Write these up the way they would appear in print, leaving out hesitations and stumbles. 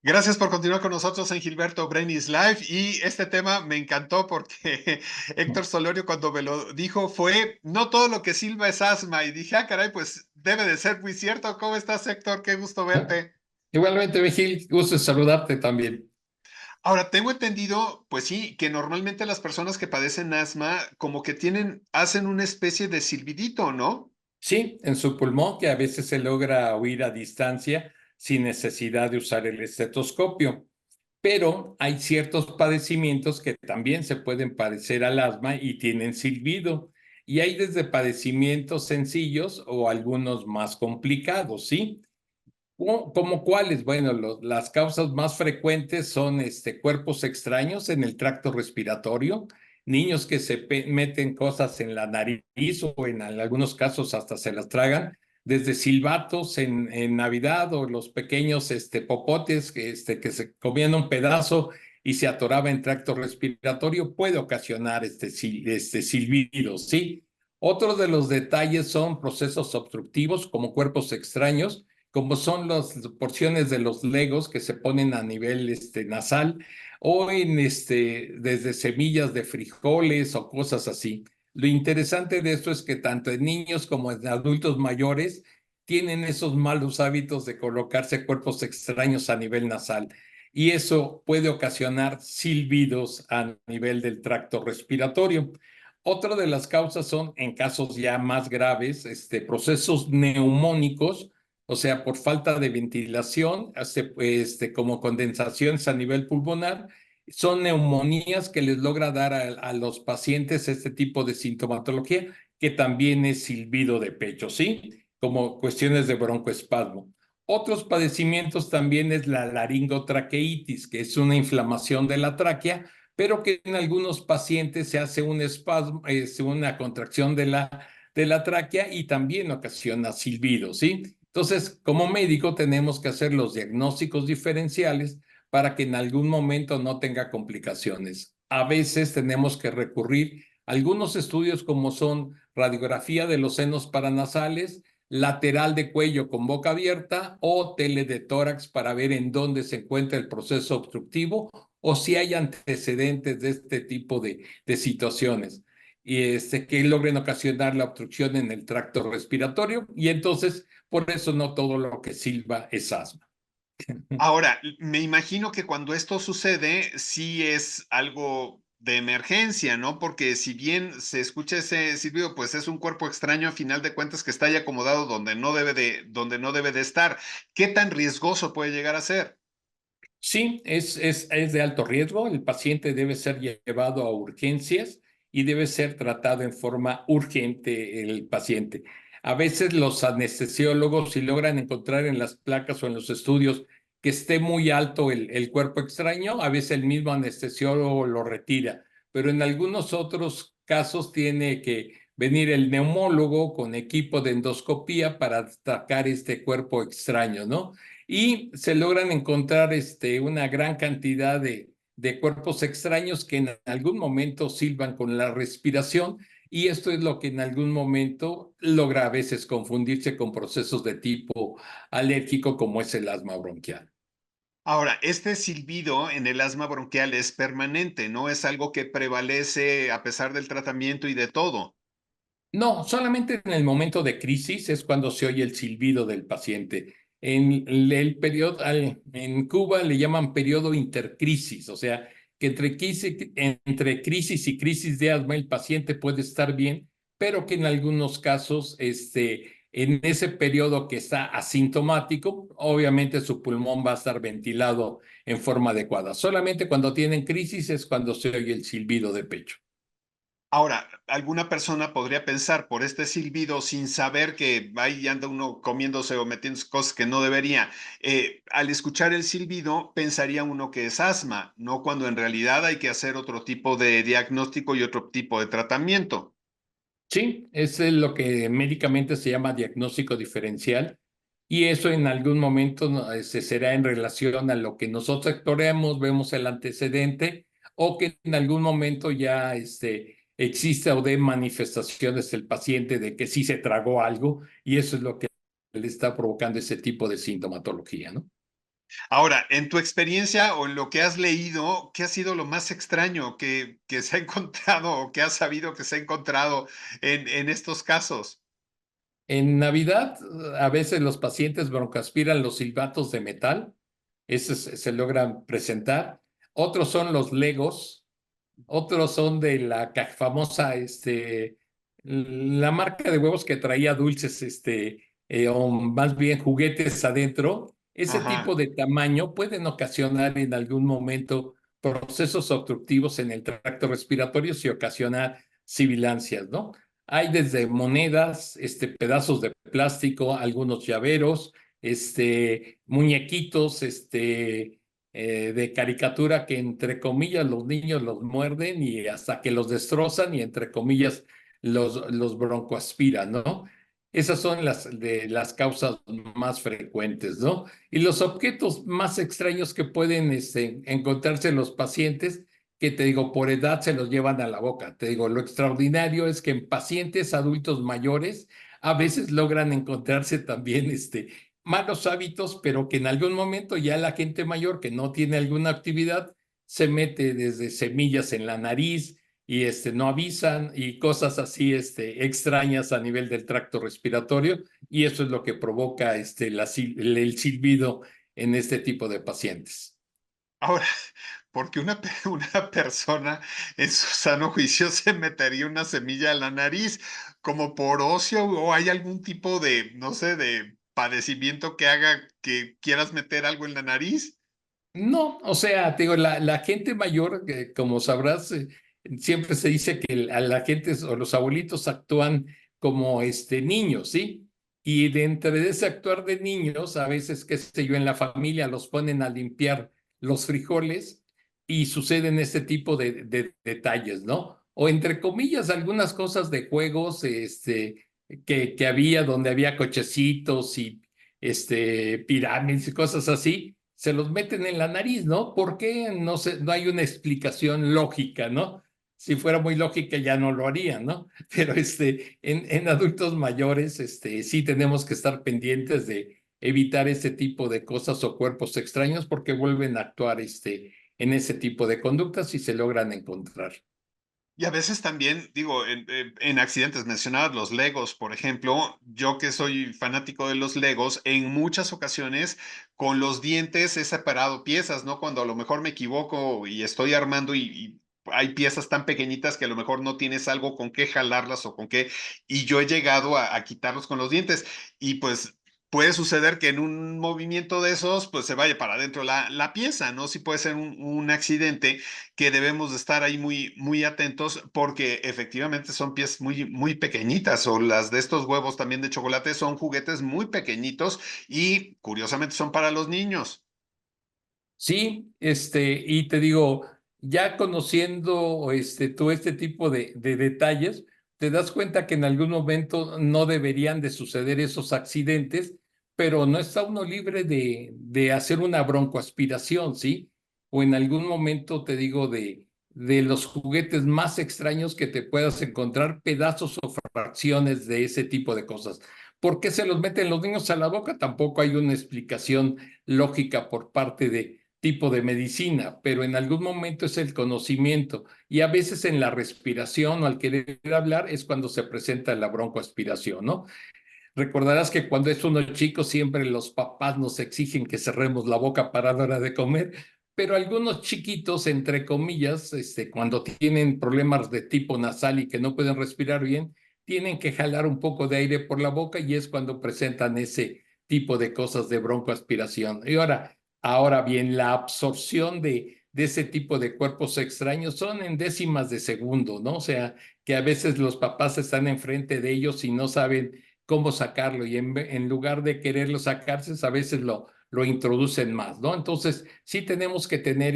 Gracias por continuar con nosotros en Gilberto Brenis Live. Y este tema me encantó porque Héctor Solorio cuando me lo dijo fue, no todo lo que silba es asma. Y dije, ah, caray, pues debe de ser muy cierto. ¿Cómo estás, Héctor? Qué gusto verte. Igualmente, Vigil, gusto en saludarte también. Ahora, tengo entendido, pues sí, que normalmente las personas que padecen asma como que hacen una especie de silbidito, ¿no? Sí, en su pulmón, que a veces se logra oír a distancia sin necesidad de usar el estetoscopio. Pero hay ciertos padecimientos que también se pueden parecer al asma y tienen silbido. Y hay desde padecimientos sencillos o algunos más complicados, ¿sí? ¿Cómo cuáles? Bueno, las causas más frecuentes son cuerpos extraños en el tracto respiratorio, niños que se meten cosas en la nariz o en algunos casos hasta se las tragan, desde silbatos en Navidad o los pequeños popotes que se comían un pedazo y se atoraba en tracto respiratorio, puede ocasionar silbidos, ¿sí? Otro de los detalles son procesos obstructivos como cuerpos extraños como son las porciones de los legos que se ponen a nivel nasal o desde semillas de frijoles o cosas así. Lo interesante de esto es que tanto en niños como en adultos mayores tienen esos malos hábitos de colocarse cuerpos extraños a nivel nasal y eso puede ocasionar silbidos a nivel del tracto respiratorio. Otra de las causas son, en casos ya más graves, procesos neumónicos, o sea, por falta de ventilación, como condensaciones a nivel pulmonar, son neumonías que les logra dar a los pacientes este tipo de sintomatología, que también es silbido de pecho, ¿sí? Como cuestiones de broncoespasmo. Otros padecimientos también es la laringotraqueitis, que es una inflamación de la tráquea, pero que en algunos pacientes se hace un espasmo, es una contracción de la tráquea y también ocasiona silbido, ¿sí? Entonces, como médico tenemos que hacer los diagnósticos diferenciales para que en algún momento no tenga complicaciones. A veces tenemos que recurrir a algunos estudios como son radiografía de los senos paranasales, lateral de cuello con boca abierta o tele de tórax para ver en dónde se encuentra el proceso obstructivo o si hay antecedentes de este tipo de situaciones y que logren ocasionar la obstrucción en el tracto respiratorio y entonces por eso no todo lo que silba es asma. Ahora, me imagino que cuando esto sucede, sí es algo de emergencia, ¿no? Porque si bien se escucha ese silbido, pues es un cuerpo extraño a final de cuentas que está ahí acomodado donde no debe de estar. ¿Qué tan riesgoso puede llegar a ser? Sí, es de alto riesgo. El paciente debe ser llevado a urgencias y debe ser tratado en forma urgente el paciente. A veces los anestesiólogos, si logran encontrar en las placas o en los estudios que esté muy alto el cuerpo extraño, a veces el mismo anestesiólogo lo retira, pero en algunos otros casos tiene que venir el neumólogo con equipo de endoscopía para sacar este cuerpo extraño, ¿no? Y se logran encontrar una gran cantidad de cuerpos extraños que en algún momento silban con la respiración y esto es lo que en algún momento logra a veces confundirse con procesos de tipo alérgico como es el asma bronquial. Ahora, este silbido en el asma bronquial es permanente, no es algo que prevalece a pesar del tratamiento y de todo. No, solamente en el momento de crisis es cuando se oye el silbido del paciente. En el periodo, en Cuba le llaman periodo intercrisis, o sea, que entre crisis y crisis de asma el paciente puede estar bien, pero que en algunos casos, en ese periodo que está asintomático, obviamente su pulmón va a estar ventilado en forma adecuada. Solamente cuando tienen crisis es cuando se oye el silbido de pecho. Ahora, alguna persona podría pensar por este silbido sin saber que ahí anda uno comiéndose o metiéndose cosas que no debería. Al escuchar el silbido, pensaría uno que es asma, no cuando en realidad hay que hacer otro tipo de diagnóstico y otro tipo de tratamiento. Sí, es lo que médicamente se llama diagnóstico diferencial y eso en algún momento no, será en relación a lo que nosotros actuaremos, vemos el antecedente o que en algún momento ya exista o dé manifestaciones el paciente de que sí se tragó algo y eso es lo que le está provocando ese tipo de sintomatología, ¿no? Ahora, en tu experiencia o en lo que has leído, ¿qué ha sido lo más extraño que se ha encontrado o que has sabido que se ha encontrado en estos casos? En Navidad, a veces los pacientes broncoaspiran los silbatos de metal, esos se logran presentar. Otros son los Legos, otros son de la famosa, la marca de huevos que traía dulces, o más bien juguetes adentro. Ese tipo Ajá. de tamaño pueden ocasionar en algún momento procesos obstructivos en el tracto respiratorio y ocasionar sibilancias, ¿no? Hay desde monedas, pedazos de plástico, algunos llaveros, muñequitos, de caricatura que entre comillas los niños los muerden y hasta que los destrozan y entre comillas los broncoaspiran, ¿no? Esas son de las causas más frecuentes, ¿no? Y los objetos más extraños que pueden encontrarse en los pacientes, que te digo, por edad se los llevan a la boca. Te digo, lo extraordinario es que en pacientes adultos mayores a veces logran encontrarse también malos hábitos, pero que en algún momento ya la gente mayor que no tiene alguna actividad se mete desde semillas en la nariz y no avisan y cosas así extrañas a nivel del tracto respiratorio y eso es lo que provoca el silbido en este tipo de pacientes. Ahora, porque una persona en su sano juicio se metería una semilla en la nariz, como por ocio, o hay algún tipo de, no sé, de padecimiento que haga que quieras meter algo en la nariz. No, o sea, te digo, la gente mayor, como sabrás, siempre se dice que a la gente o los abuelitos actúan como niños, ¿sí? Y de entre ese actuar de niños, a veces, qué sé yo, en la familia los ponen a limpiar los frijoles y suceden este tipo de detalles, ¿no? O entre comillas, algunas cosas de juegos, que había donde había cochecitos y pirámides y cosas así se los meten en la nariz, ¿no? ¿Por qué? No sé, no hay una explicación lógica, ¿no? Si fuera muy lógica ya no lo harían, ¿no? Pero en adultos mayores, sí tenemos que estar pendientes de evitar ese tipo de cosas o cuerpos extraños porque vuelven a actuar, en ese tipo de conductas y se logran encontrar. Y a veces también, digo, en accidentes mencionabas los Legos, por ejemplo, yo que soy fanático de los Legos, en muchas ocasiones con los dientes he separado piezas, ¿no? Cuando a lo mejor me equivoco y estoy armando y hay piezas tan pequeñitas que a lo mejor no tienes algo con qué jalarlas o con qué, y yo he llegado a quitarlos con los dientes y pues puede suceder que en un movimiento de esos, pues se vaya para adentro la pieza, ¿no? Sí puede ser un accidente que debemos de estar ahí muy, muy atentos porque efectivamente son piezas muy, muy pequeñitas o las de estos huevos también de chocolate son juguetes muy pequeñitos y curiosamente son para los niños. Sí, y te digo, ya conociendo todo este tipo de detalles, te das cuenta que en algún momento no deberían de suceder esos accidentes, pero no está uno libre de hacer una broncoaspiración, ¿sí? O en algún momento, te digo, de los juguetes más extraños que te puedas encontrar, pedazos o fracciones de ese tipo de cosas. ¿Por qué se los meten los niños a la boca? Tampoco hay una explicación lógica por parte de tipo de medicina, pero en algún momento es el conocimiento y a veces en la respiración o al querer hablar es cuando se presenta la broncoaspiración, ¿no? Recordarás que cuando es uno chico siempre los papás nos exigen que cerremos la boca para la hora de comer, pero algunos chiquitos, entre comillas, cuando tienen problemas de tipo nasal y que no pueden respirar bien, tienen que jalar un poco de aire por la boca y es cuando presentan ese tipo de cosas de broncoaspiración. Y ahora bien, la absorción de ese tipo de cuerpos extraños son en décimas de segundo, ¿no? O sea, que a veces los papás están enfrente de ellos y no saben cómo sacarlo y en lugar de quererlo sacarse, a veces lo introducen más, ¿no? Entonces, sí tenemos que tener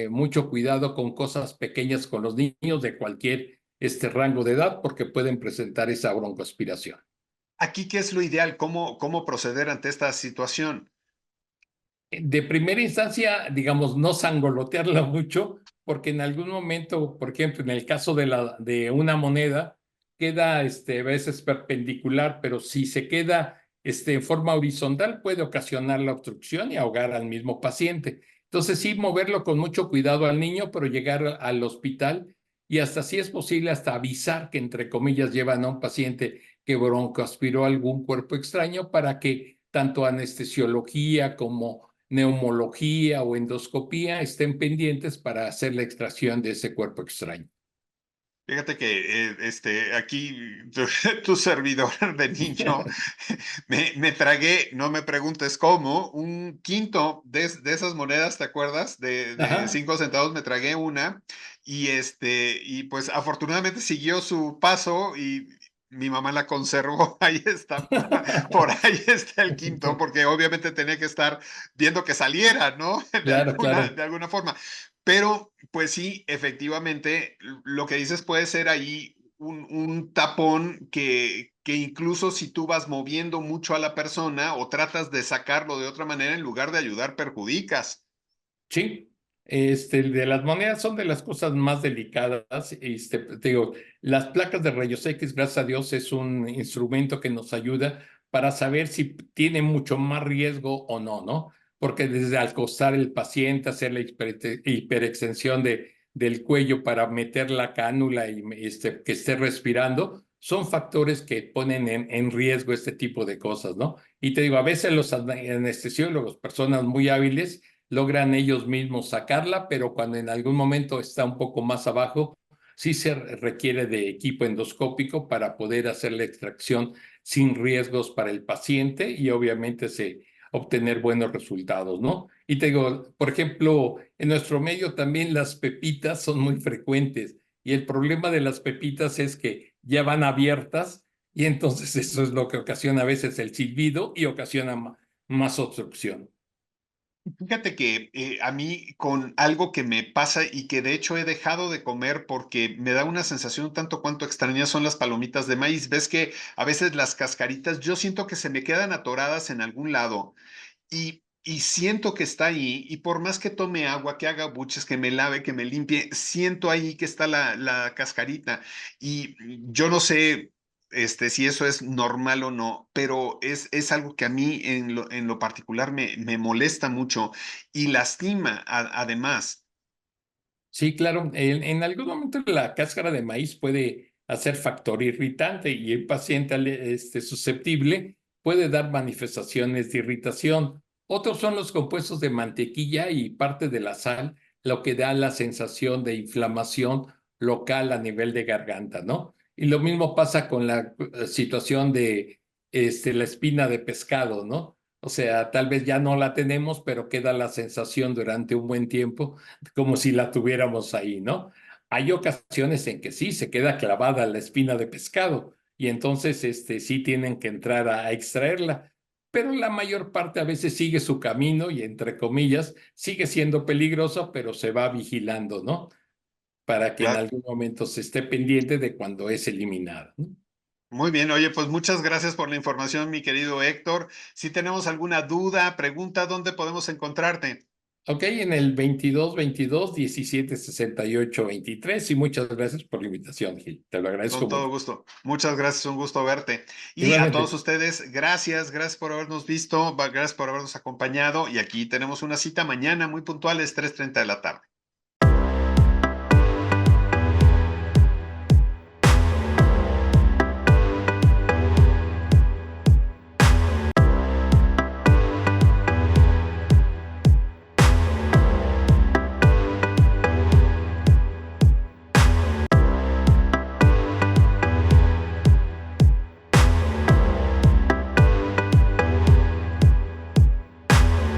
mucho cuidado con cosas pequeñas con los niños de cualquier rango de edad porque pueden presentar esa broncoaspiración. Aquí, ¿qué es lo ideal? ¿Cómo proceder ante esta situación? De primera instancia, digamos, no sangolotearla mucho, porque en algún momento, por ejemplo, en el caso de una moneda, queda a veces perpendicular, pero si se queda en forma horizontal puede ocasionar la obstrucción y ahogar al mismo paciente. Entonces, sí, moverlo con mucho cuidado al niño, pero llegar al hospital y hasta si es posible, hasta avisar que, entre comillas, llevan a un paciente que broncoaspiró algún cuerpo extraño para que tanto anestesiología como neumología o endoscopía estén pendientes para hacer la extracción de ese cuerpo extraño. Fíjate que aquí tu servidor de niño me tragué, no me preguntes cómo, un quinto de esas monedas, ¿te acuerdas? De Ajá, 5 centavos me tragué una y pues afortunadamente siguió su paso y mi mamá la conservó. Ahí está, por ahí está el quinto, porque obviamente tenía que estar viendo que saliera, ¿no? claro, claro. De alguna forma. Pero, pues sí, efectivamente, lo que dices puede ser ahí un tapón que incluso si tú vas moviendo mucho a la persona o tratas de sacarlo de otra manera, en lugar de ayudar, perjudicas. Sí, de las monedas son de las cosas más delicadas. Te digo, las placas de rayos X, gracias a Dios, es un instrumento que nos ayuda para saber si tiene mucho más riesgo o no, ¿no? Porque desde acostar el paciente, hacer la hiperextensión del cuello para meter la cánula y que esté respirando, son factores que ponen en riesgo este tipo de cosas, ¿no? Y te digo, a veces los anestesiólogos, personas muy hábiles, logran ellos mismos sacarla, pero cuando en algún momento está un poco más abajo, sí se requiere de equipo endoscópico para poder hacer la extracción sin riesgos para el paciente y obviamente obtener buenos resultados, ¿no? Y te digo, por ejemplo, en nuestro medio también las pepitas son muy frecuentes y el problema de las pepitas es que ya van abiertas y entonces eso es lo que ocasiona a veces el silbido y ocasiona más obstrucción. Fíjate que a mí con algo que me pasa y que de hecho he dejado de comer porque me da una sensación un tanto cuanto extraña son las palomitas de maíz. Ves que a veces las cascaritas yo siento que se me quedan atoradas en algún lado y siento que está ahí, y por más que tome agua, que haga buches, que me lave, que me limpie, siento ahí que está la cascarita. Y yo no sé si eso es normal o no, pero es algo que a mí en lo particular me molesta mucho y lastima además. Sí, claro. En algún momento la cáscara de maíz puede hacer factor irritante y el paciente susceptible puede dar manifestaciones de irritación. Otros son los compuestos de mantequilla y parte de la sal, lo que da la sensación de inflamación local a nivel de garganta, ¿no? Y lo mismo pasa con la situación de la espina de pescado, ¿no? O sea, tal vez ya no la tenemos, pero queda la sensación durante un buen tiempo como si la tuviéramos ahí, ¿no? Hay ocasiones en que sí, se queda clavada la espina de pescado y entonces sí tienen que entrar a extraerla, pero la mayor parte a veces sigue su camino y, entre comillas, sigue siendo peligroso, pero se va vigilando, ¿no? Para que en Claro. algún momento se esté pendiente de cuando es eliminada, ¿no? Muy bien, oye, pues muchas gracias por la información, mi querido Héctor. Si tenemos alguna duda, pregunta, ¿dónde podemos encontrarte? Ok, en el 22 22 17 68 23 y muchas gracias por la invitación, Gil. Te lo agradezco Con todo mucho. gusto. Muchas gracias, un gusto verte. Y a todos Igualmente. ustedes, gracias por habernos visto, gracias por habernos acompañado. Y aquí tenemos una cita mañana muy puntual, es 3:30 de la tarde.